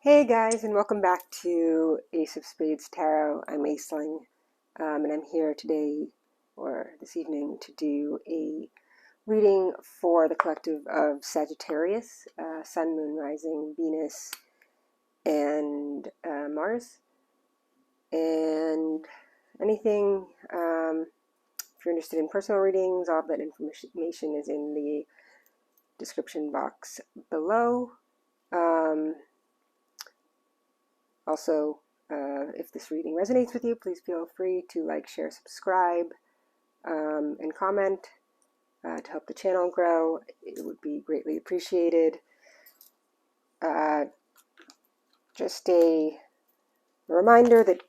Hey guys, and welcome back to Ace of Spades Tarot. I'm Aisling, and I'm here today, or this evening, to do a reading for the collective of Sagittarius, Sun, Moon, Rising, Venus, and Mars. And anything, if you're interested in personal readings, all of that information is in the description box below. Also, if this reading resonates with you, please feel free to like, share, subscribe, and comment to help the channel grow. It would be greatly appreciated. Just a reminder that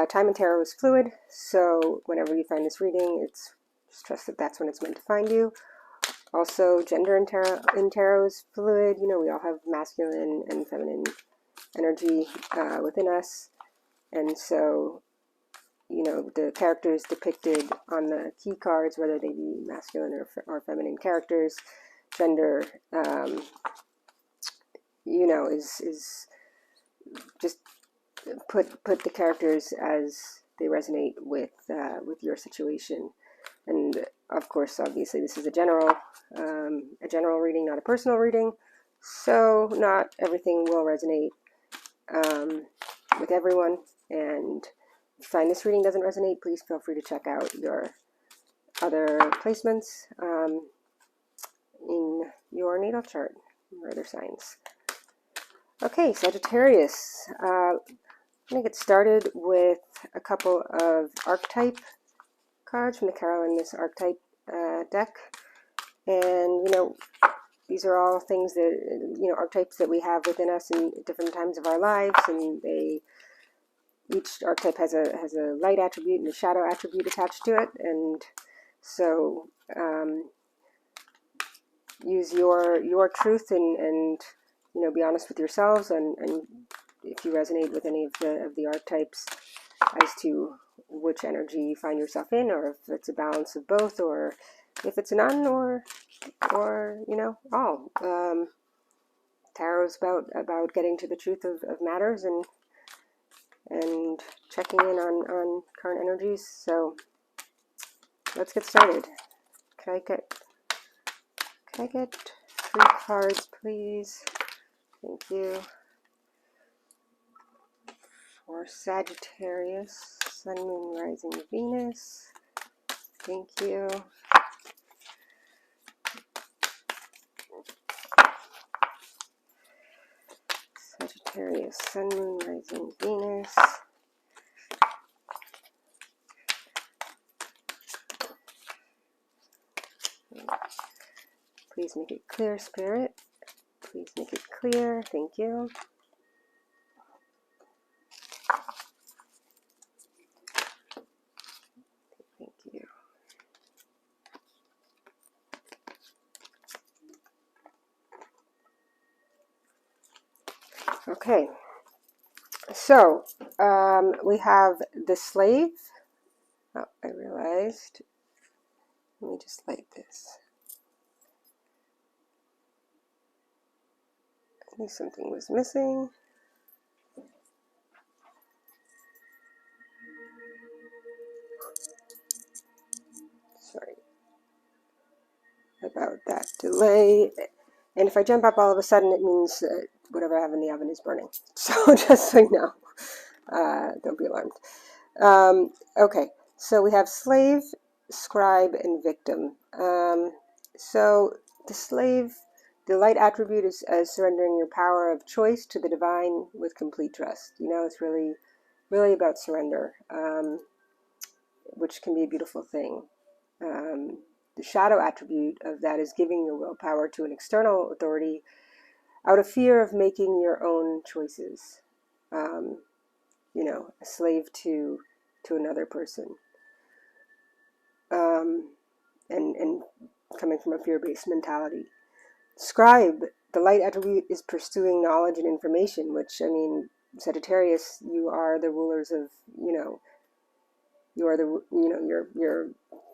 time in tarot is fluid, so whenever you find this reading, just trust that that's when it's meant to find you. Also, gender in tarot is fluid. You know, we all have masculine and feminine energy within us. And so, you know, the characters depicted on the key cards, whether they be masculine or feminine characters, gender, you know, is just put the characters as they resonate with your situation. And of course, obviously, this is a general reading, not a personal reading. So not everything will resonate with everyone. And if you find this reading doesn't resonate, please feel free to check out your other placements in your natal chart or other signs. Okay, Sagittarius. I'm going to get started with a couple of archetype cards from the Carolyn Miss Archetype deck. And, you know, these are all things that, you know, archetypes that we have within us in different times of our lives, and each archetype has a light attribute and a shadow attribute attached to it, and so use your truth and you know, be honest with yourselves, and if you resonate with any of the archetypes as to which energy you find yourself in, or if it's a balance of both, or if it's none, or you know, all. Tarot is about getting to the truth of matters and checking in on current energies. So let's get started. Can I get 3 cards, please? Thank you. For Sagittarius, Sun, Moon, Rising, Venus. Thank you. Sagittarius, Sun, Moon, Rising, Venus. Please make it clear, Spirit. Please make it clear. Thank you. Thank you. Okay. So, we have the slave. Oh, I realized. Let me just light this. I knew something was missing. Sorry about that delay. And if I jump up all of a sudden, it means that whatever I have in the oven is burning. So just so you know, don't be alarmed. Okay, so we have slave, scribe, and victim. So the slave, the light attribute is surrendering your power of choice to the divine with complete trust. You know, it's really, really about surrender, which can be a beautiful thing. The shadow attribute of that is giving your willpower to an external authority out of fear of making your own choices. You know, a slave to another person. And coming from a fear-based mentality. Scribe, the light attribute, is pursuing knowledge and information, which, I mean, Sagittarius, you are the rulers of, you know, your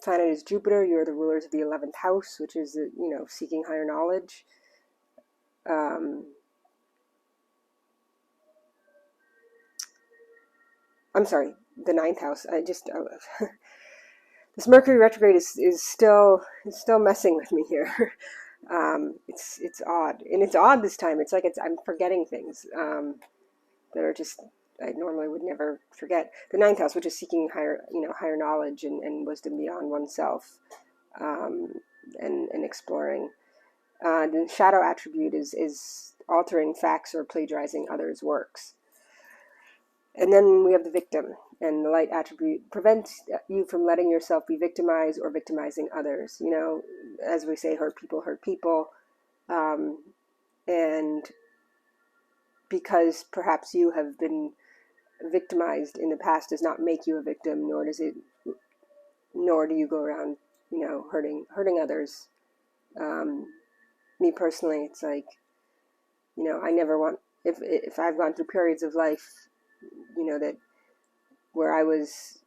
planet is Jupiter. You're the rulers of the 11th house, which is, you know, seeking higher knowledge. I'm sorry, the ninth house. This Mercury retrograde is still messing with me here. It's odd, and it's odd this time. It's like I'm forgetting things that are just I normally would never forget. The ninth house, which is seeking higher knowledge and wisdom beyond oneself, and exploring. The shadow attribute is altering facts or plagiarizing others' works. And then we have the victim, and the light attribute prevents you from letting yourself be victimized or victimizing others. As we say, hurt people. And because perhaps you have been victimized in the past does not make you a victim, nor do you go around, hurting others. Me personally, it's like, I never want, if I've gone through periods of life, that where I was,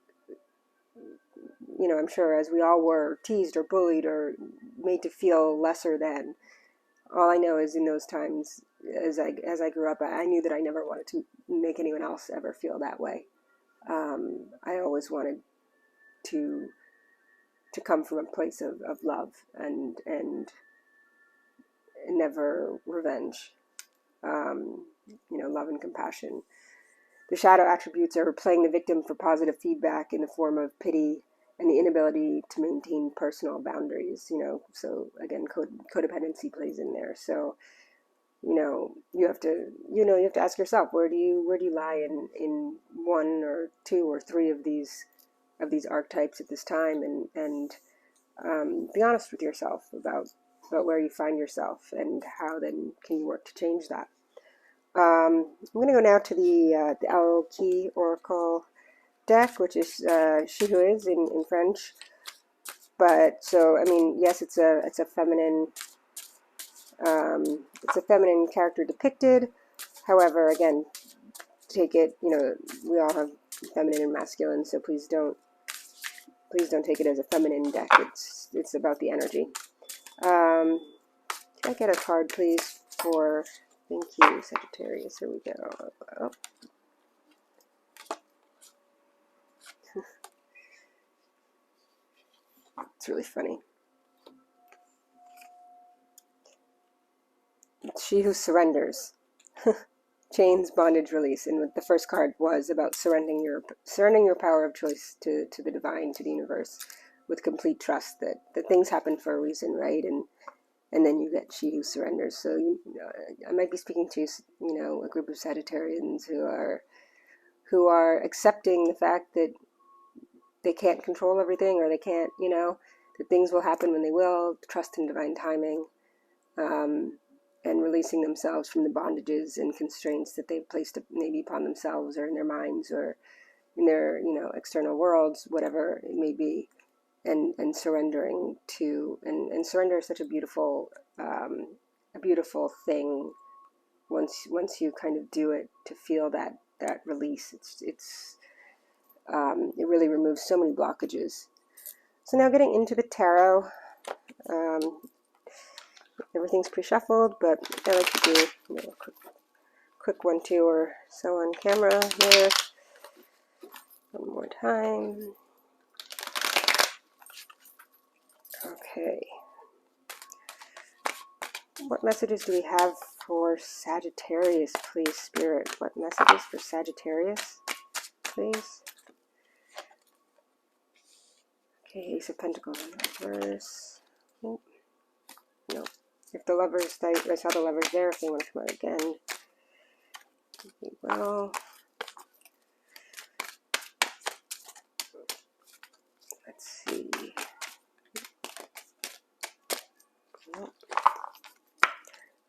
I'm sure as we all were, teased or bullied or made to feel lesser than. All I know is in those times, as I grew up, I knew that I never wanted to make anyone else ever feel that way. I always wanted to come from a place of love and never revenge. Love and compassion. The shadow attributes are playing the victim for positive feedback in the form of pity and the inability to maintain personal boundaries. So again, codependency plays in there. So, you have to ask yourself, where do you lie in one or two or three of these archetypes at this time, and be honest with yourself about where you find yourself and how then can you work to change that. I'm going to go now to the Owl Key Oracle deck, which is She Who Is in French. But so yes, it's a feminine character depicted. However, again, take it. We all have feminine and masculine, so please don't take it as a feminine deck. It's about the energy. Can I get a card, please, for, thank you, Sagittarius. Here we go. Oh. It's really funny. She Who Surrenders. Chains, bondage, release. And the first card was about surrendering your power of choice to the divine, to the universe, with complete trust that things happen for a reason, right? And then you get She Who Surrenders. So I might be speaking to a group of Sagittarians who are accepting the fact that they can't control everything, or they can't, that things will happen when they will. Trust in divine timing. And releasing themselves from the bondages and constraints that they've placed maybe upon themselves or in their minds or in their, external worlds, whatever it may be, and surrendering to, and surrender is such a beautiful thing once you kind of do it, to feel that release. It really removes so many blockages. So now getting into the tarot. Everything's pre-shuffled, but I like to do a quick 1-2 or so on camera here. One more time. Okay. What messages do we have for Sagittarius, please, Spirit? What messages for Sagittarius, please? Okay, Ace of Pentacles in reverse. Oh, no. If the lovers, I saw the lovers there, if they want to come out again. Well, let's see.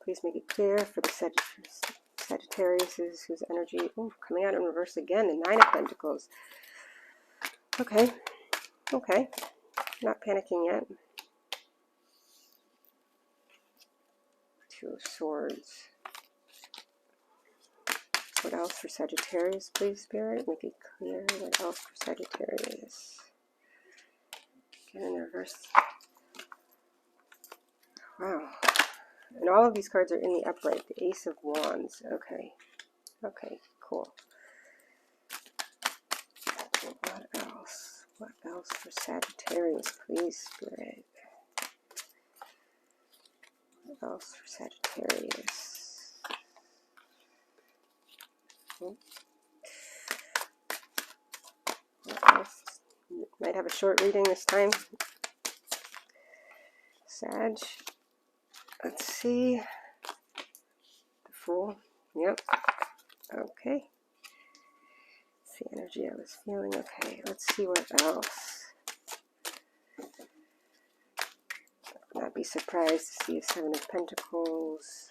Please make it clear for the Sagittarius whose energy, coming out in reverse again, the Nine of Pentacles. Okay, not panicking yet. Two of Swords. What else for Sagittarius, please, Spirit? Make it clear. What else for Sagittarius? Again in reverse. Wow. And all of these cards are in the upright. The Ace of Wands. Okay, cool. What else for Sagittarius, please, Spirit? What else for Sagittarius? What else? Might have a short reading this time. Sag. Let's see. The Fool. Yep. Okay. That's the energy I was feeling. Okay, let's see what else. Not be surprised to see a Seven of Pentacles,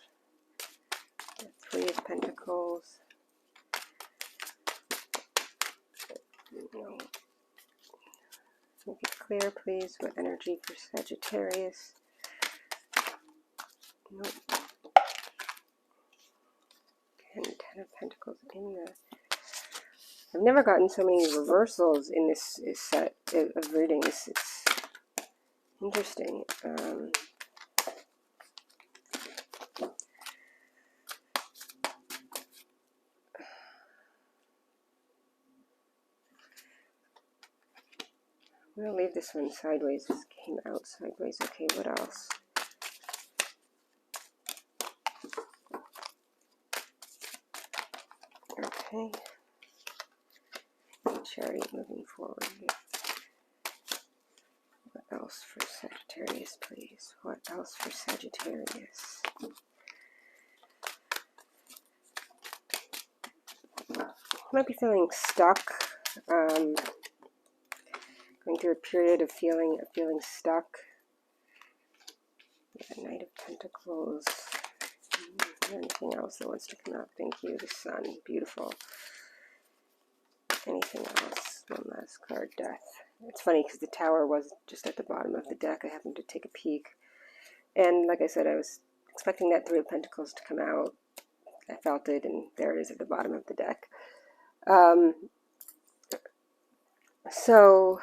a Three of Pentacles. Make it clear, please. What energy for Sagittarius? Nope. And Ten of Pentacles in the... I've never gotten so many reversals in this set of readings. It's interesting. I'm going to leave this one sideways. This came out sideways. Okay, what else? Okay. Chariot moving forward. What else for Sagittarius, please? What else for Sagittarius? Might be feeling stuck. Going through a period of feeling stuck. Yeah, Knight of Pentacles. Anything else that wants to come out? Thank you. The Sun. Beautiful. Anything else? One last card. Death. It's funny because the Tower was just at the bottom of the deck. I happened to take a peek. And like I said, I was expecting that Three of Pentacles to come out. I felt it, and there it is at the bottom of the deck. So,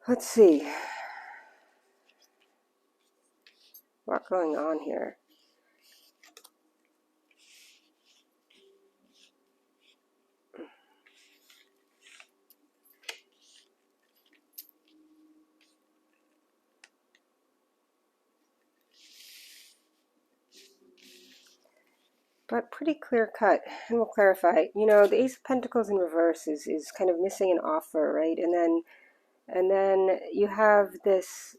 let's see. What's going on here? But pretty clear cut, and we'll clarify. You know, the Ace of Pentacles in reverse is kind of missing an offer, right? And then you have this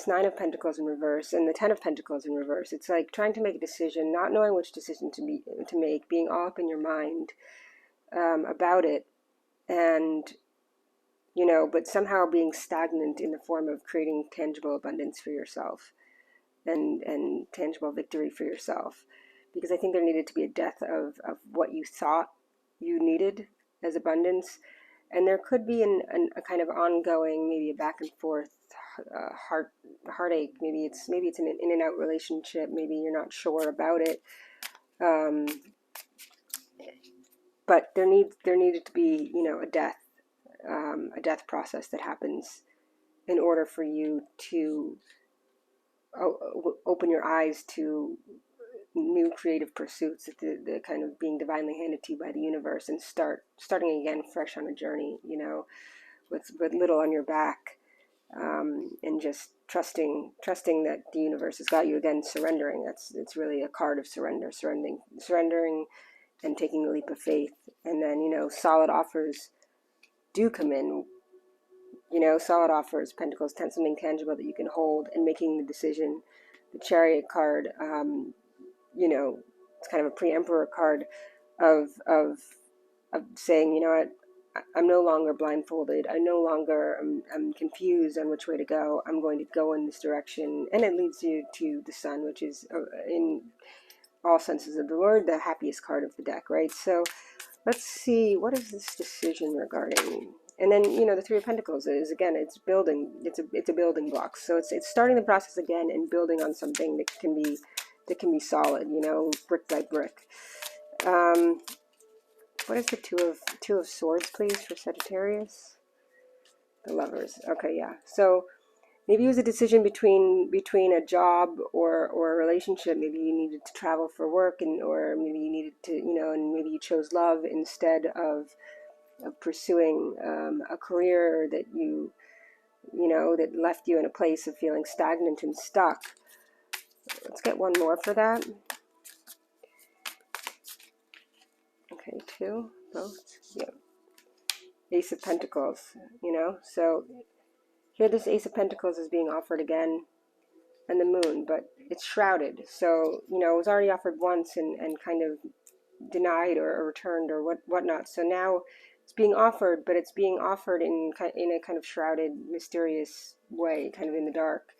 Nine of Pentacles in reverse and the Ten of Pentacles in reverse. It's like trying to make a decision, not knowing which decision to make, being all up in your mind about it, and you know, but somehow being stagnant in the form of creating tangible abundance for yourself and tangible victory for yourself. Because I think there needed to be a death of what you thought you needed as abundance. And there could be a kind of ongoing, maybe a back and forth heartache. Maybe it's an in and out relationship. Maybe you're not sure about it. But there needed to be, you know, a death process that happens in order for you to open your eyes to new creative pursuits, the kind of being divinely handed to you by the universe, and starting again fresh on a journey, you know, with little on your back, and just trusting that the universe has got you. Again, surrendering. It's really a card of surrendering and taking the leap of faith. And then, you know, solid offers do come in. You know, solid offers, Pentacles, something tangible that you can hold, and making the decision. The Chariot card, you know, it's kind of a pre-emperor card of saying, you know what, I'm no longer blindfolded. I no longer I'm confused on which way to go. I'm going to go in this direction, and it leads you to the Sun, which is in all senses of the word the happiest card of the deck, right? So let's see, what is this decision regarding? And then, you know, the Three of Pentacles is, again, it's building. It's a building block. So it's starting the process again and building on something that can be solid, you know, brick by brick. What is the Two of Swords, please, for Sagittarius? The Lovers. Okay, yeah. So maybe it was a decision between a job or a relationship. Maybe you needed to travel for work, or maybe you needed to, you know, and maybe you chose love instead of of pursuing a career that that left you in a place of feeling stagnant and stuck. Let's get one more for that. Okay, 2, both. Yeah. Ace of Pentacles, so here this Ace of Pentacles is being offered again, and the Moon, but it's shrouded. So, it was already offered once and kind of denied or returned or whatnot. So now it's being offered, but it's being offered in a kind of shrouded, mysterious way, kind of in the dark,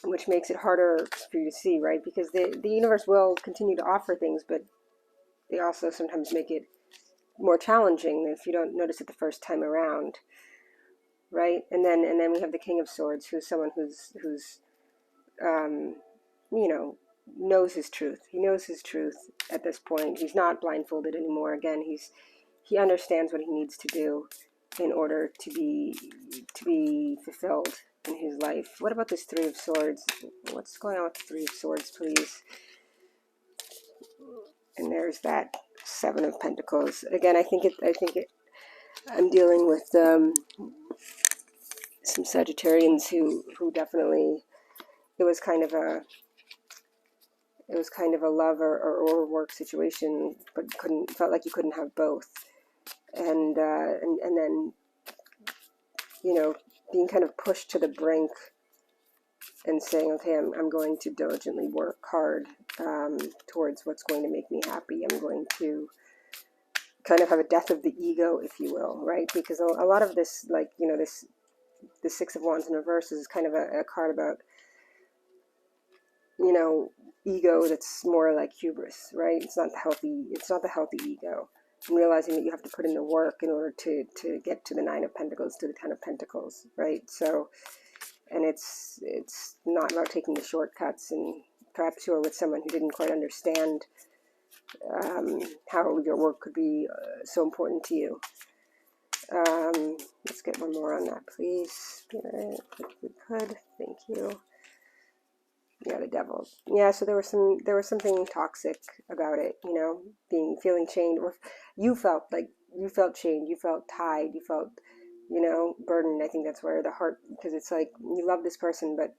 which makes it harder for you to see, right? Because the universe will continue to offer things, but they also sometimes make it more challenging if you don't notice it the first time around, right? And then we have the King of Swords, who's someone who's knows his truth. He knows his truth at this point. He's not blindfolded anymore. Again, he understands what he needs to do in order to be fulfilled in his life. What about this Three of Swords? What's going on with the Three of Swords, please? And there's that Seven of Pentacles. Again, I think I'm dealing with some Sagittarians who definitely, it was kind of a love or work situation, but felt like you couldn't have both, and then being kind of pushed to the brink and saying, okay, I'm going to diligently work hard towards what's going to make me happy. I'm going to kind of have a death of the ego, if you will, right? Because a lot of this, like, the Six of Wands in reverse is kind of a card about, ego that's more like hubris, right? It's not the healthy ego. And realizing that you have to put in the work in order to get to the Nine of Pentacles, to the Ten of Pentacles, right? So, and it's not about taking the shortcuts, and perhaps you're with someone who didn't quite understand how your work could be so important to you. Let's get one more on that, please, Spirit, if we could. Thank you. Yeah, the Devil. Yeah, so there was something toxic about it, feeling chained, or you felt chained, you felt tied, you felt, burdened. I think that's where the heart, because it's like you love this person, but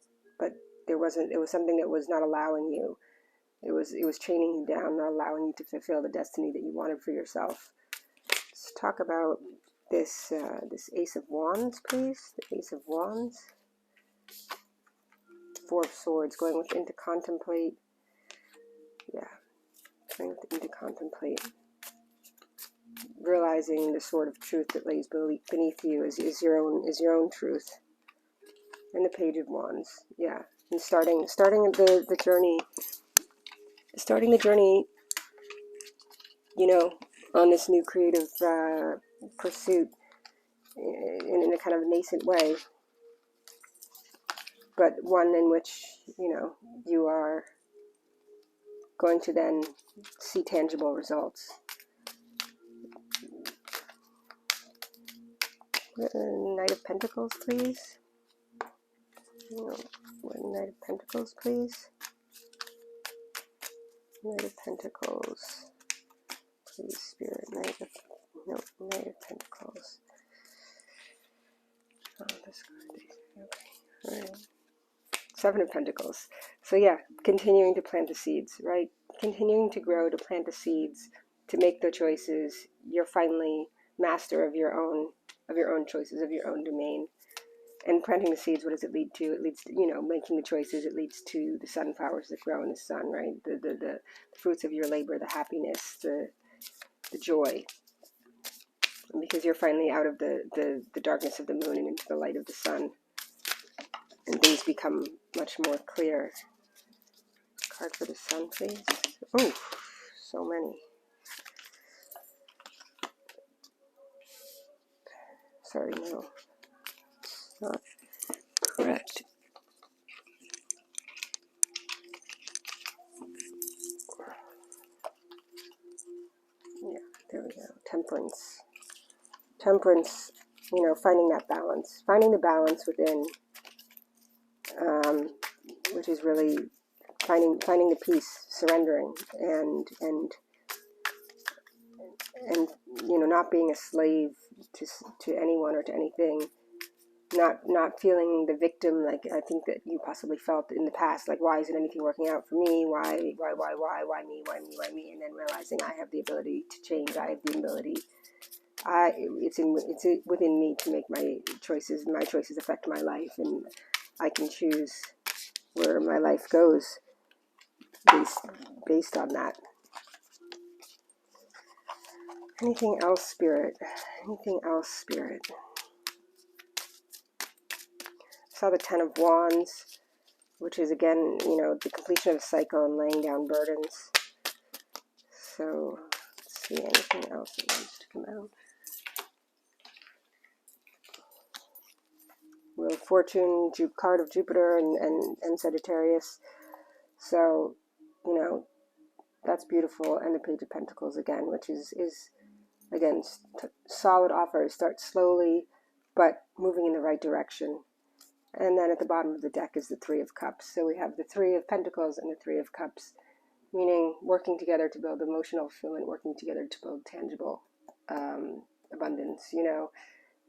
it was something that was not allowing you. It was chaining you down, not allowing you to fulfill the destiny that you wanted for yourself. Let's talk about this Ace of Wands, please. The Ace of Wands. Four of Swords, going within to contemplate. Yeah, going within to contemplate. Realizing the sword of truth that lays beneath you is your own truth. And the Page of Wands. Yeah, and starting the journey. Starting the journey, on this new creative pursuit in a kind of nascent way, but one in which, you are going to then see tangible results. Knight of Pentacles, please. Knight of Pentacles, please. Knight of Pentacles. Please, Spirit. Knight of Pentacles. Oh, this card. Okay. All right. Seven of Pentacles. So yeah, continuing to plant the seeds, right? Continuing to grow, to plant the seeds, to make the choices. You're finally master of your own choices, of your own domain. And planting the seeds, what does it lead to? It leads to, making the choices. It leads to the sunflowers that grow in the sun, right? The fruits of your labor, the happiness, the joy. And because you're finally out of the darkness of the moon and into the light of the sun. And things become much more clear. Card for the sun, please. Oh, so many. Sorry, no. It's not correct. Yeah, there we go. Temperance. Temperance, finding that balance. Finding the balance within, which is really finding the peace, surrendering, and and not being a slave to anyone or to anything, not feeling the victim like I think that you possibly felt in the past, like why isn't anything working out for me, why me, and then realizing I have the ability to change, I have the ability, it's within me to make my choices affect my life, and I can choose where my life goes based on that. Anything else, Spirit? Anything else, Spirit? I saw the 10 of Wands, which is again, the completion of a cycle and laying down burdens. So, let's see, anything else that needs to come out? Wheel of Fortune, card of Jupiter and Sagittarius. So, that's beautiful. And the Page of Pentacles again, which is again, solid offer. Start slowly, but moving in the right direction. And then at the bottom of the deck is the Three of Cups. So we have the Three of Pentacles and the Three of Cups, meaning working together to build emotional fulfillment, working together to build tangible abundance,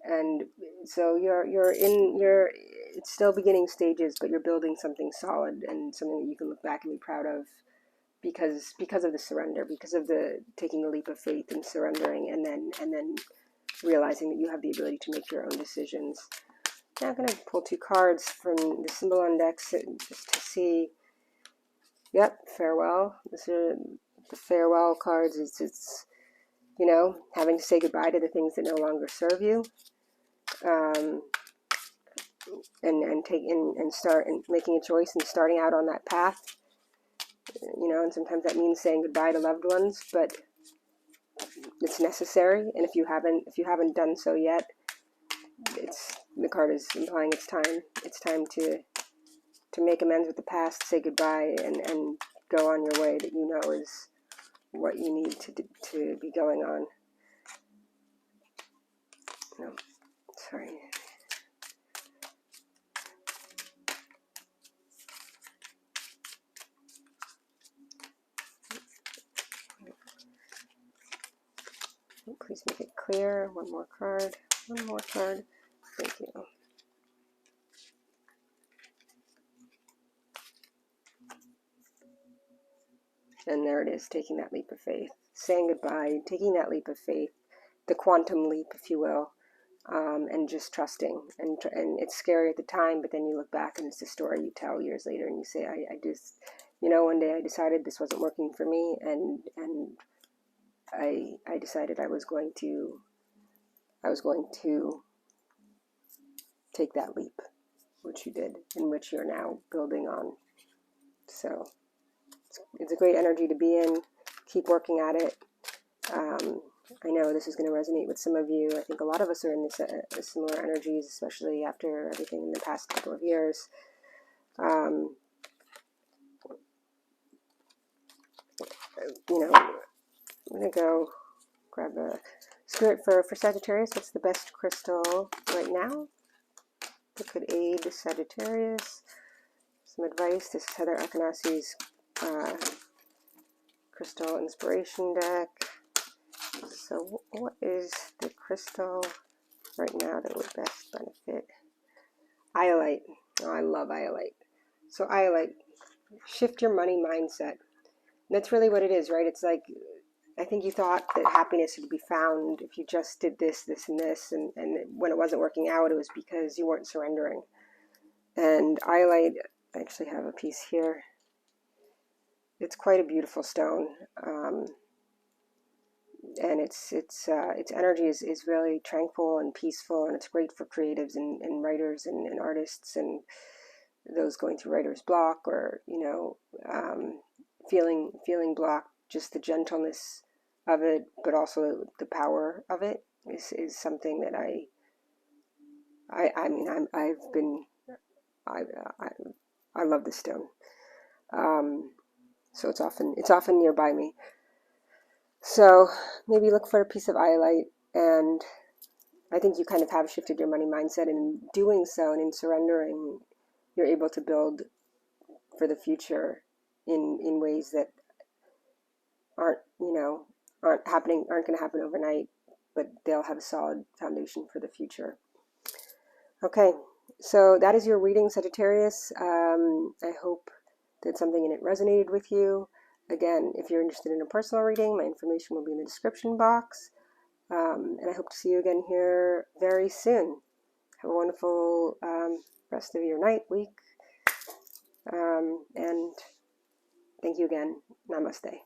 And so it's still beginning stages, but you're building something solid and something that you can look back and be proud of, because of the surrender, because of the taking the leap of faith and surrendering, and then realizing that you have the ability to make your own decisions. Now I'm going to pull 2 cards from the symbol on deck just to see. Yep, farewell. These are the farewell cards. It's having to say goodbye to the things that no longer serve you, and start and making a choice and starting out on that path. And sometimes that means saying goodbye to loved ones, but it's necessary. And if you haven't done so yet, the card is implying it's time to make amends with the past, say goodbye, and go on your way that is what you need to be going on. No, sorry. Please make it clear. One more card. Thank you. And there it is, taking that leap of faith, saying goodbye, taking that leap of faith, the quantum leap, if you will, and just trusting. And it's scary at the time, but then you look back and it's the story you tell years later, and you say, I just, one day I decided this wasn't working for me, and I decided I was going to take that leap, which you did, in which you're now building on. So it's a great energy to be in. Keep working at it. I know this is going to resonate with some of you. I think a lot of us are in this similar energies, especially after everything in the past couple of years. I'm going to go grab a spirit for Sagittarius. What's the best crystal right now that could aid Sagittarius? Some advice. This is Heather Akanasi's crystal inspiration deck. So what is the crystal right now that would best benefit? Iolite. Oh, I love iolite. So iolite, shift your money mindset. And that's really what it is, right? It's like, I think you thought that happiness would be found if you just did this, and this, and when it wasn't working out, it was because you weren't surrendering. And iolite, I actually have a piece here. It's quite a beautiful stone. And its energy is really tranquil and peaceful, and it's great for creatives and writers and artists and those going through writer's block, or feeling blocked. Just the gentleness of it, but also the power of it is something that I love this stone. So it's often nearby me. So maybe look for a piece of iolite, and I think you kind of have shifted your money mindset, and in doing so and in surrendering, you're able to build for the future in ways that aren't, aren't going to happen overnight, but they'll have a solid foundation for the future. Okay, so that is your reading, Sagittarius. I hope that something in it resonated with you. Again, if you're interested in a personal reading, my information will be in the description box. And I hope to see you again here very soon. Have a wonderful rest of your night, week. And thank you again. Namaste.